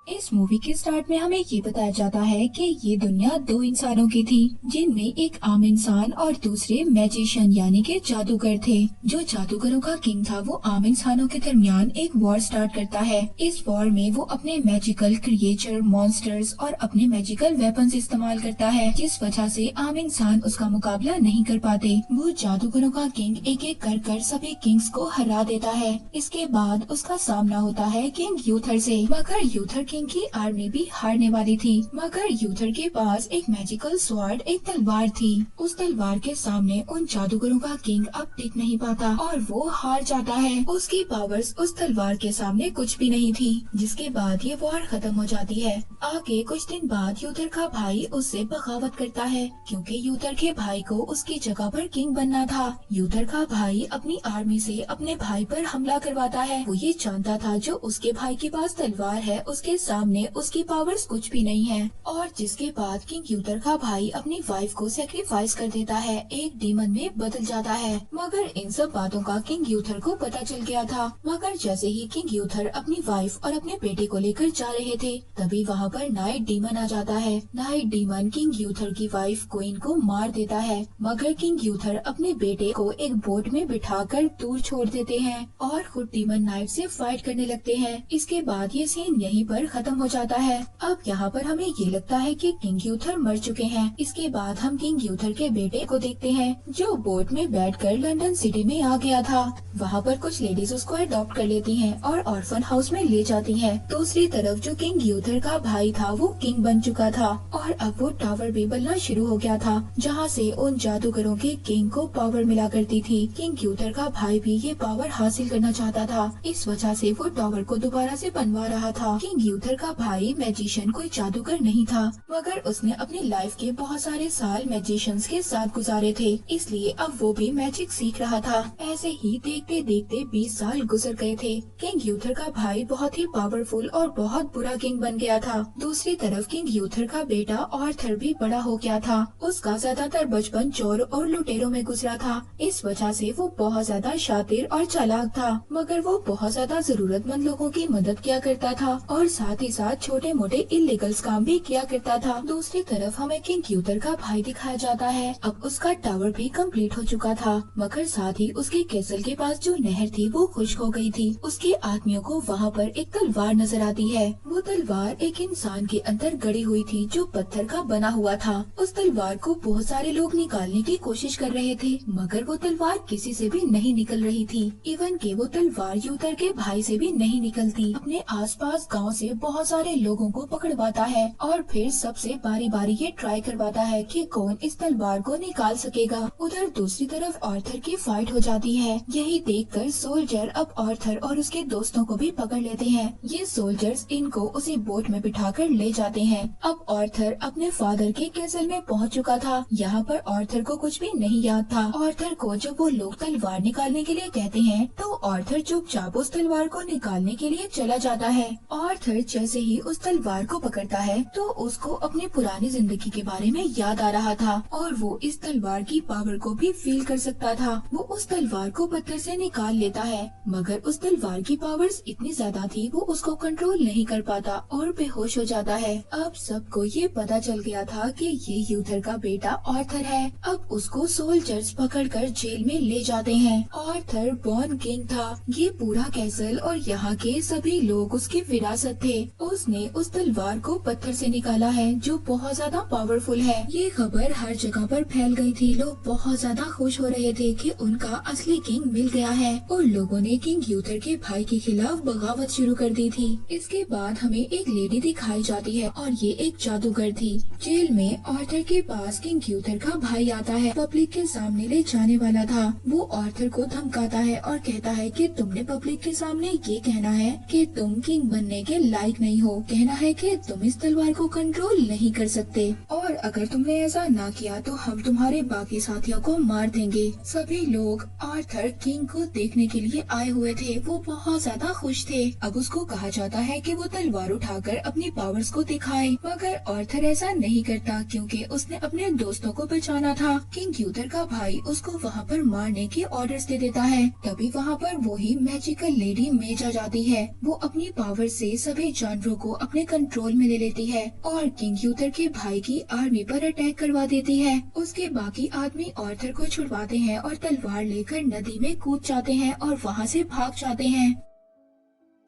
इस मूवी के स्टार्ट में हमें ये बताया जाता है कि ये दुनिया दो इंसानों की थी, जिनमें एक आम इंसान और दूसरे मैजिशियन यानी के जादूगर थे। जो जादूगरों का किंग था वो आम इंसानों के दरमियान एक वॉर स्टार्ट करता है। इस वॉर में वो अपने मैजिकल क्रिएचर, मॉन्स्टर्स और अपने मैजिकल वेपन्स इस्तेमाल करता है, जिस वजह से आम इंसान उसका मुकाबला नहीं कर पाते। वो जादूगरों का किंग एक एक कर सभी किंग्स को हरा देता है। इसके बाद उसका सामना होता है किंग यूथर से, मगर यूथर किंग की आर्मी भी हारने वाली थी। मगर यूथर के पास एक मैजिकल स्वॉर्ड, एक तलवार थी। उस तलवार के सामने उन जादूगरों का किंग अब टिक नहीं पाता और वो हार जाता है। उसकी पावर्स उस तलवार के सामने कुछ भी नहीं थी, जिसके बाद ये वॉर खत्म हो जाती है। आगे कुछ दिन बाद यूथर का भाई उससे बगावत करता है, क्योंकि यूथर के भाई को उसकी जगह पर किंग बनना था। यूथर का भाई अपनी आर्मी से अपने भाई पर हमला करवाता है। वो ये जानता था जो उसके भाई के पास तलवार है उसके सामने उसकी पावर्स कुछ भी नहीं है। और जिसके बाद किंग यूथर का भाई अपनी वाइफ को सेक्रीफाइस कर देता है, एक डीमन में बदल जाता है। मगर इन सब बातों का किंग यूथर को पता चल गया था। मगर जैसे ही किंग यूथर अपनी वाइफ और अपने बेटे को लेकर जा रहे थे, तभी वहाँ पर नाइट डीमन आ जाता है। नाइट डीमन किंग यूथर की वाइफ क्वीन को मार देता है, मगर किंग यूथर अपने बेटे को एक बोट में बिठाकर दूर छोड़ देते हैं और खुद डीमन नाइट से फाइट करने लगते हैं। इसके बाद ये सीन यहीं पर खत्म हो जाता है। अब यहाँ पर हमें ये लगता है कि किंग यूथर मर चुके हैं। इसके बाद हम किंग यूथर के बेटे को देखते हैं, जो बोट में बैठकर लंदन सिटी में आ गया था। वहाँ पर कुछ लेडीज उसको अडॉप्ट कर लेती हैं और ऑर्फन हाउस में ले जाती हैं। दूसरी तरफ जो किंग यूथर का भाई था वो किंग बन चुका था और अब वो टावर भी बनना शुरू हो गया था, जहाँ से उन जादूगरों के किंग को पावर मिला करती थी। किंग यूथर का भाई भी ये पावर हासिल करना चाहता था, इस वजह से वो टावर को दोबारा से बनवा रहा था। किंग यूथर का भाई मैजिशियन कोई जादूगर नहीं था, मगर उसने अपनी लाइफ के बहुत सारे साल मैजिशियंस के साथ गुजारे थे, इसलिए अब वो भी मैजिक सीख रहा था। ऐसे ही देखते देखते 20 साल गुजर गए थे। किंग यूथर का भाई बहुत ही पावरफुल और बहुत बुरा किंग बन गया था। दूसरी तरफ किंग यूथर का बेटा आर्थर भी बड़ा हो गया था। उसका ज्यादातर बचपन चोर और लुटेरों में गुजरा था, इस वजह से वो बहुत ज्यादा शातिर और चालाक था। मगर वो बहुत ज्यादा जरूरतमंद लोगों की मदद किया करता था और साथ ही साथ छोटे मोटे इलीगल काम भी किया करता था। दूसरी तरफ हमें किंग यूथर का भाई दिखाया जाता है। अब उसका टावर भी कंप्लीट हो चुका था, मगर साथ ही उसके कैसल के पास जो नहर थी वो खुश्क हो गई थी। उसके आदमियों को वहाँ पर एक तलवार नजर आती है। वो तलवार एक इंसान के अंदर गड़ी हुई थी, जो पत्थर का बना हुआ था। उस तलवार को बहुत सारे लोग निकालने की कोशिश कर रहे थे, मगर वो तलवार किसी से भी नहीं निकल रही थी। इवन के वो तलवार यूथर के भाई से भी नहीं निकलती। अपने आसपास गांव से बहुत सारे लोगों को पकड़वाता है और फिर सबसे बारी बारी ये ट्राई करवाता है कि कौन इस तलवार को निकाल सकेगा। उधर दूसरी तरफ आर्थर की फाइट हो जाती है। यही देखकर सोल्जर अब आर्थर और उसके दोस्तों को भी पकड़ लेते हैं। ये सोल्जर्स इनको उसी बोट में बिठाकर ले जाते हैं। अब आर्थर अपने फादर के कैसल में पहुंच चुका था। यहाँ पर आर्थर को कुछ भी नहीं याद था। आर्थर को जब वो लोग तलवार निकालने के लिए कहते हैं, तो आर्थर चुपचाप उस तलवार को निकालने के लिए चला जाता है। आर्थर जैसे ही उस तलवार को पकड़ता है, तो उसको अपनी पुरानी जिंदगी के बारे में याद आ रहा था और वो इस तलवार की पावर को भी फील कर सकता था। वो उस तलवार को पत्थर से निकाल लेता है, मगर उस तलवार की पावर्स इतनी ज्यादा थी वो उसको कंट्रोल नहीं कर पाता और बेहोश हो जाता है। अब सबको ये पता चल गया था कि ये यूथर का बेटा आर्थर है। अब उसको सोल्जर्स पकड़कर जेल में ले जाते हैं। आर्थर बॉर्न किंग था। ये पूरा कैसल और यहाँ के सभी लोग उसकी विरासत थे। उसने उस तलवार को पत्थर से निकाला है, जो बहुत ज्यादा पावरफुल है। ये खबर हर जगह पर फैल गई थी। लोग बहुत ज्यादा खुश हो रहे थे कि उनका असली किंग मिल गया है और लोगों ने किंग यूथर के भाई के खिलाफ बगावत शुरू कर दी थी। इसके बाद हमें एक लेडी दिखाई जाती है और ये एक जादूगर थी। जेल में आर्थर के पास किंग यूथर का भाई आता है। पब्लिक के सामने ले जाने वाला था। वो आर्थर को धमकाता है और कहता है कि तुमने पब्लिक के सामने ये कहना है कि तुम किंग बनने के लायक नहीं हो, कहना है कि तुम इस तलवार को कंट्रोल नहीं कर सकते और अगर तुमने ऐसा ना किया तो हम तुम्हारे बाकी साथियों को मार देंगे। सभी लोग आर्थर किंग को देखने के लिए आए हुए थे। वो बहुत ज्यादा खुश थे। अब उसको कहा जाता है कि वो तलवार उठाकर अपनी पावर्स को दिखाए, मगर आर्थर ऐसा नहीं करता क्योंकि उसने अपने दोस्तों को बचाना था। किंग यूथर का भाई उसको वहाँ पर मारने के ऑर्डर्स दे देता है। तभी वहाँ पर वही मैजिकल लेडी मेज आ जाती है। वो अपनी पावर से सभी सारे जानवरों को अपने कंट्रोल में ले लेती है और किंग यूथर के भाई की आर्मी पर अटैक करवा देती है। उसके बाकी आदमी आर्थर को छुड़वाते हैं और तलवार लेकर नदी में कूद जाते हैं और वहाँ से भाग जाते हैं।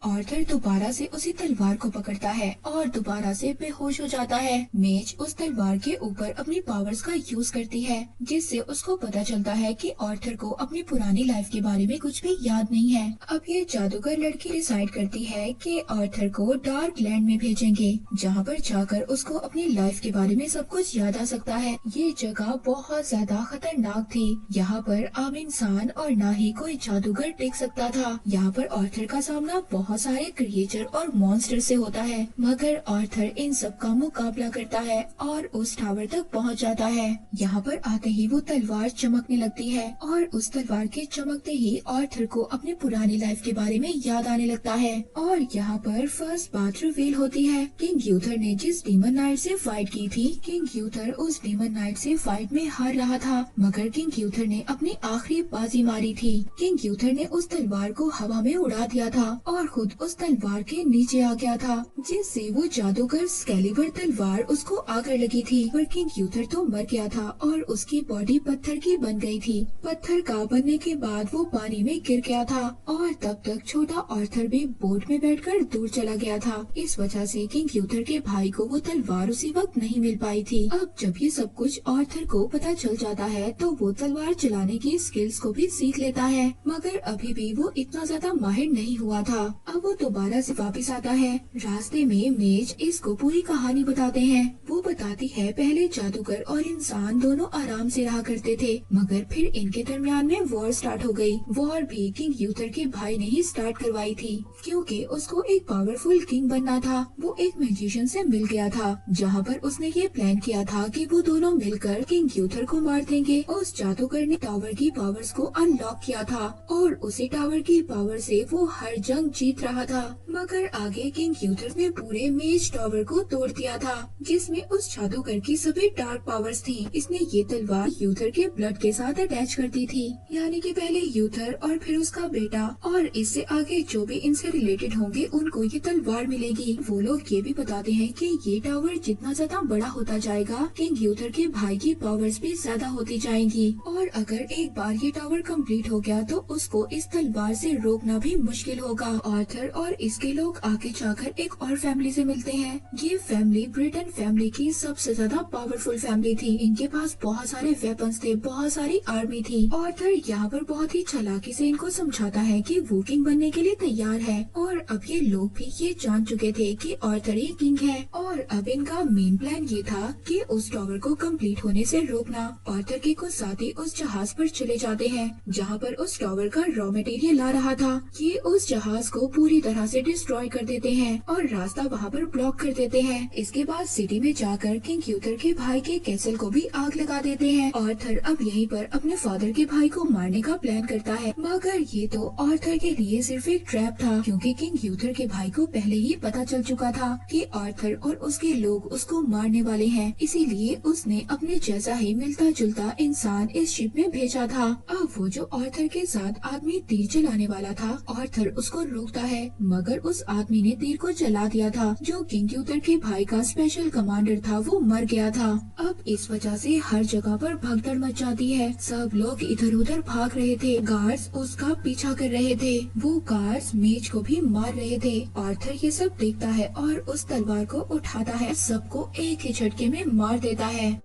आर्थर दोबारा से उसी तलवार को पकड़ता है और दोबारा से बेहोश हो जाता है। मेज उस तलवार के ऊपर अपनी पावर्स का यूज करती है, जिससे उसको पता चलता है कि आर्थर को अपनी पुरानी लाइफ के बारे में कुछ भी याद नहीं है। अब ये जादूगर लड़की डिसाइड करती है कि आर्थर को डार्क लैंड में भेजेंगे, जहाँ पर जाकर उसको अपनी लाइफ के बारे में सब कुछ याद आ सकता है। ये जगह बहुत ज्यादा खतरनाक थी। यहाँ पर आम इंसान और ना ही कोई जादूगर टिक सकता था। यहाँ पर आर्थर का सामना बहुत सारे क्रिएचर और मॉन्स्टर से होता है, मगर आर्थर इन सब का मुकाबला करता है और उस टावर तक पहुंच जाता है। यहाँ पर आते ही वो तलवार चमकने लगती है और उस तलवार के चमकते ही आर्थर को अपनी पुरानी लाइफ के बारे में याद आने लगता है। और यहाँ पर फर्स्ट बात रिवील होती है। किंग यूथर ने जिस डीमन नाइट से फाइट की थी, किंग यूथर उस डीमन नाइट से फाइट में हार रहा था, मगर किंग यूथर ने अपनी आखिरी बाजी मारी थी। किंग यूथर ने उस तलवार को हवा में उड़ा दिया था और खुद उस तलवार के नीचे आ गया था, जिससे वो जादूगर एक्सकैलिबर तलवार उसको आकर लगी थी। पर किंग यूथर तो मर गया था और उसकी बॉडी पत्थर की बन गई थी। पत्थर का बनने के बाद वो पानी में गिर गया था और तब तक छोटा आर्थर भी बोट में बैठकर दूर चला गया था। इस वजह से किंग यूथर के भाई को वो तलवार उसी वक्त नहीं मिल पाई थी। अब जब ये सब कुछ आर्थर को पता चल जाता है तो वो तलवार चलाने की स्किल्स को भी सीख लेता है, मगर अभी भी वो इतना ज्यादा माहिर नहीं हुआ था। अब वो दोबारा से वापस आता है। रास्ते में मेज इसको पूरी कहानी बताते हैं। वो बताती है पहले जादूगर और इंसान दोनों आराम से रहा करते थे, मगर फिर इनके दरमियान में वॉर स्टार्ट हो गई। वॉर भी किंग यूथर के भाई ने ही स्टार्ट करवाई थी, क्योंकि उसको एक पावरफुल किंग बनना था। वो एक मैजिशियन से मिल गया था, जहाँ पर उसने ये प्लान किया था कि वो दोनों मिलकर किंग यूथर को मार देंगे। उस जादूगर ने टावर की पावर्स को अनलॉक किया था और उसी टावर की पावर से वो हर जंग जीत रहा था। मगर आगे किंग यूथर ने पूरे मेज टावर को तोड़ दिया था, जिसमें उस जादूगर की सभी डार्क पावर्स थी। इसने ये तलवार यूथर के ब्लड के साथ अटैच कर दी थी, यानी कि पहले यूथर और फिर उसका बेटा और इससे आगे जो भी इनसे रिलेटेड होंगे उनको ये तलवार मिलेगी। वो लोग ये भी बताते हैं कि ये टावर जितना ज्यादा बड़ा होता जाएगा, किंग यूथर के भाई की पावर्स भी ज्यादा होती जाएंगी और अगर एक बार ये टावर कंप्लीट हो गया तो उसको इस तलवार से रोकना भी मुश्किल होगा। आर्थर और इसके लोग आगे जाकर एक और फैमिली से मिलते हैं। ये फैमिली ब्रिटेन फैमिली की सबसे ज्यादा पावरफुल फैमिली थी। इनके पास बहुत सारे वेपन्स थे, बहुत सारी आर्मी थी। आर्थर यहाँ पर बहुत ही चालाकी से इनको समझाता है कि वो किंग बनने के लिए तैयार है और अब ये लोग भी ये जान चुके थे कि आर्थर ही किंग है और अब इनका मेन प्लान ये था कि उस टावर को कंप्लीट होने से रोकना। आर्थर के कुछ साथी उस जहाज पर चले जाते हैं जहाँ पर उस टावर का रॉ मटेरियल ला रहा था। ये उस जहाज को पूरी तरह से डिस्ट्रॉय कर देते हैं और रास्ता वहाँ पर ब्लॉक कर देते हैं। इसके बाद सिटी में जाकर किंग यूथर के भाई के कैसल को भी आग लगा देते हैं। आर्थर अब यहीं पर अपने फादर के भाई को मारने का प्लान करता है, मगर ये तो आर्थर के लिए सिर्फ एक ट्रैप था, क्योंकि किंग यूथर के भाई को पहले ही पता चल चुका था कि आर्थर और उसके लोग उसको मारने वाले हैं। इसीलिए उसने अपने जैसा ही मिलता जुलता इंसान इस शिप में भेजा था। अब वो जो आर्थर के साथ आदमी तीर चलाने वाला था, आर्थर उसको रोकता है, मगर उस आदमी ने तीर को चला दिया था। जो किंग यूथर के भाई का स्पेशल कमांडर था वो मर गया था। अब इस वजह से हर जगह पर भगदड़ मच जाती है। सब लोग इधर उधर भाग रहे थे, गार्ड्स उसका पीछा कर रहे थे। वो गार्ड्स मेज को भी मार रहे थे। आर्थर ये सब देखता है और उस तलवार को उठाता है, सबको एक ही झटके में मार देता है।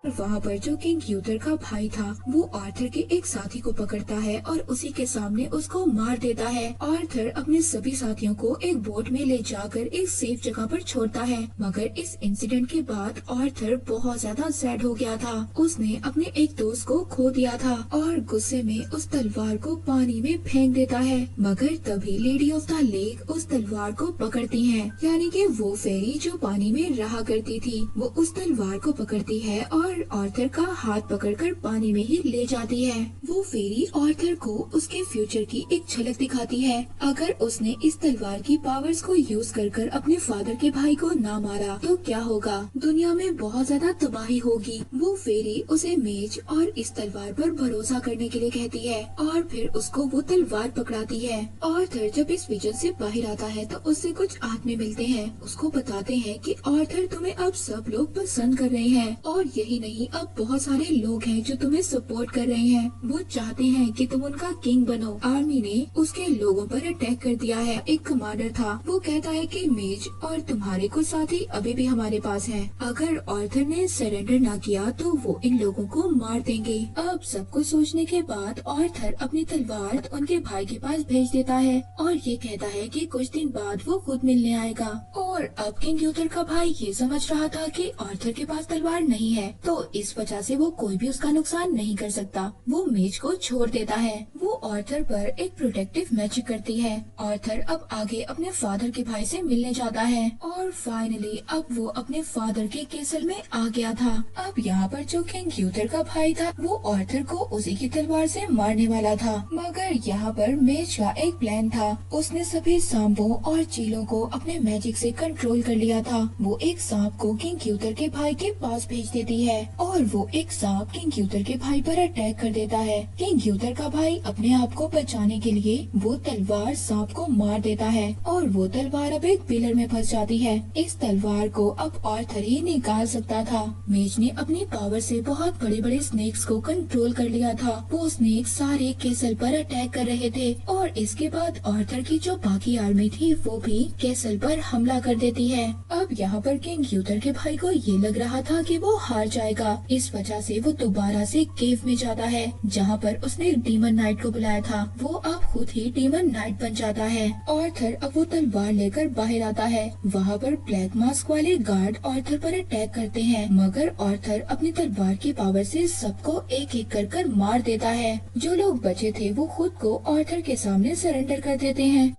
वहाँ पर जो किंग यूथर का भाई था वो आर्थर के एक साथी को पकड़ता है और उसी के सामने उसको मार देता है। आर्थर अपने सभी साथियों को एक बोट में ले जाकर एक सेफ जगह पर छोड़ता है, मगर इस इंसिडेंट के बाद आर्थर बहुत ज्यादा सैड हो गया था। उसने अपने एक दोस्त को खो दिया था और गुस्से में उस तलवार को पानी में फेंक देता है, मगर तभी लेडी ऑफ द लेक उस तलवार को पकड़ती है, यानी कि वो फेरी जो पानी में रहा करती थी वो उस तलवार को पकड़ती है और और आर्थर का हाथ पकड़कर पानी में ही ले जाती है। वो फेरी आर्थर को उसके फ्यूचर की एक झलक दिखाती है। अगर उसने इस तलवार की पावर्स को यूज कर अपने फादर के भाई को ना मारा तो क्या होगा, दुनिया में बहुत ज्यादा तबाही होगी। वो फेरी उसे मेज और इस तलवार पर भरोसा करने के लिए कहती है और फिर उसको वो तलवार पकड़ाती है। आर्थर जब इस विजन से बाहर आता है तो उससे कुछ आदमी मिलते हैं। उसको बताते हैं कि आर्थर तुम्हें अब सब लोग पसंद कर रहे हैं और यही नहीं, अब बहुत सारे लोग हैं जो तुम्हें सपोर्ट कर रहे हैं। वो चाहते हैं कि तुम उनका किंग बनो। आर्मी ने उसके लोगों पर अटैक कर दिया है। एक कमांडर था, वो कहता है कि मेज और तुम्हारे कुछ साथी अभी भी हमारे पास हैं। अगर आर्थर ने सरेंडर ना किया तो वो इन लोगों को मार देंगे। अब सब कुछ सोचने के बाद आर्थर अपनी तलवार उनके भाई के पास भेज देता है और ये कहता है कि कुछ दिन बाद वो खुद मिलने आएगा। और अब किंग यूथर का भाई ये समझ रहा था कि आर्थर के पास तलवार नहीं है, तो इस वजह से वो कोई भी उसका नुकसान नहीं कर सकता। वो मेज को छोड़ देता है। वो आर्थर पर एक प्रोटेक्टिव मैजिक करती है। आर्थर अब आगे अपने फादर के भाई से मिलने जाता है और फाइनली अब वो अपने फादर के केसल में आ गया था। अब यहाँ पर जो किंग यूथर का भाई था वो आर्थर को उसी की तलवार से मारने वाला था, मगर यहाँ पर मेज का एक प्लान था। उसने सभी सांपों और चीलों को अपने मैजिक से कंट्रोल कर लिया था। वो एक सांप को किंग यूथर के भाई के पास भेज देती है और वो एक सांप किंग यूथर के भाई पर अटैक कर देता है। किंग यूथर का भाई अपने आप को बचाने के लिए वो तलवार सांप को मार देता है और वो तलवार अब एक पिलर में फंस जाती है। इस तलवार को अब आर्थर ही निकाल सकता था। मेज ने अपनी पावर से बहुत बड़े बड़े स्नेक्स को कंट्रोल कर लिया था। वो स्नेक सारे केसल पर अटैक कर रहे थे और इसके बाद आर्थर की जो बाकी आर्मी थी वो भी केसल पर हमला कर देती है। अब यहाँ पर किंग यूथर के भाई को ये लग रहा था कि वो हार जाएगा। इस वजह से वो दोबारा से केव में जाता है जहाँ पर उसने डीमन नाइट को बुलाया था। वो अब खुद ही डीमन नाइट बन जाता है। आर्थर अब वो तलवार लेकर बाहर आता है। वहाँ पर ब्लैक मास्क वाले गार्ड आर्थर पर अटैक करते हैं, मगर आर्थर अपनी तलवार की पावर से सबको एक एक कर मार देता है। जो लोग बचे थे वो खुद को आर्थर के सामने सरेंडर कर देते हैं।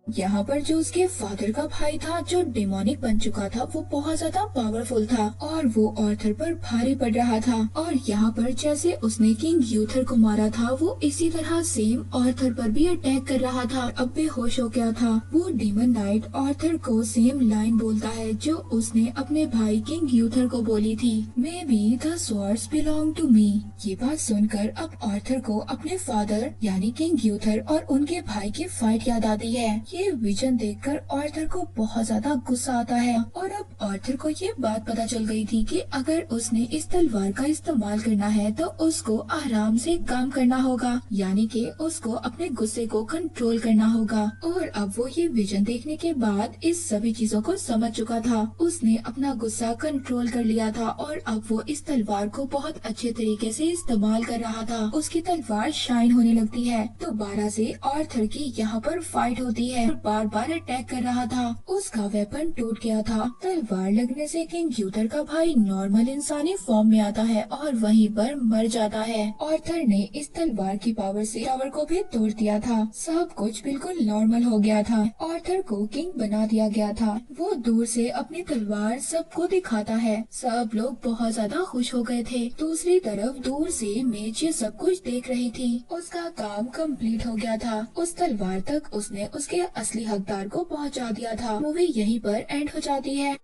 यहाँ पर जो उसके फादर का भाई था जो डिमोनिक बन चुका था वो बहुत ज्यादा पावरफुल था और वो आर्थर पर भारी पड़ रहा था। और यहाँ पर जैसे उसने किंग यूथर को मारा था वो इसी तरह सेम आर्थर पर भी अटैक कर रहा था। अब बेहोश हो गया था। वो डीमन नाइट आर्थर को सेम लाइन बोलता है जो उसने अपने भाई किंग यूथर को बोली थी, may be the swords belong to me. ये बात सुनकर अब आर्थर को अपने फादर यानी किंग यूथर और उनके भाई की फाइट याद आती है। ये विजन देखकर आर्थर को बहुत ज्यादा गुस्सा आता है और अब आर्थर को ये बात पता चल गई थी कि अगर उसने इस तलवार का इस्तेमाल करना है तो उसको आराम से काम करना होगा, यानी कि उसको अपने गुस्से को कंट्रोल करना होगा। और अब वो ये विजन देखने के बाद इस सभी चीजों को समझ चुका था। उसने अपना गुस्सा कंट्रोल कर लिया था और अब वो इस तलवार को बहुत अच्छे तरीके से इस्तेमाल कर रहा था। उसकी तलवार शाइन होने लगती है। दोबारा से आर्थर की यहाँ पर फाइट होती है। बार बार अटैक कर रहा था। उसका वेपन टूट गया था। तलवार लगने से किंग यूथर का भाई नॉर्मल इंसानी फॉर्म में आता है और वहीं पर मर जाता है। आर्थर ने इस तलवार की पावर से टावर को भी तोड़ दिया था। सब कुछ बिल्कुल नॉर्मल हो गया था। आर्थर को किंग बना दिया गया था। वो दूर से अपनी तलवार सबको दिखाता है। सब लोग बहुत ज्यादा खुश हो गए थे। दूसरी तरफ दूर से मेज ये सब कुछ देख रही थी। उसका काम कंप्लीट हो गया था। उस तलवार तक उसने उसके असली हकदार को पहुंचा दिया था। मूवी यहीं पर एंड हो जाती है।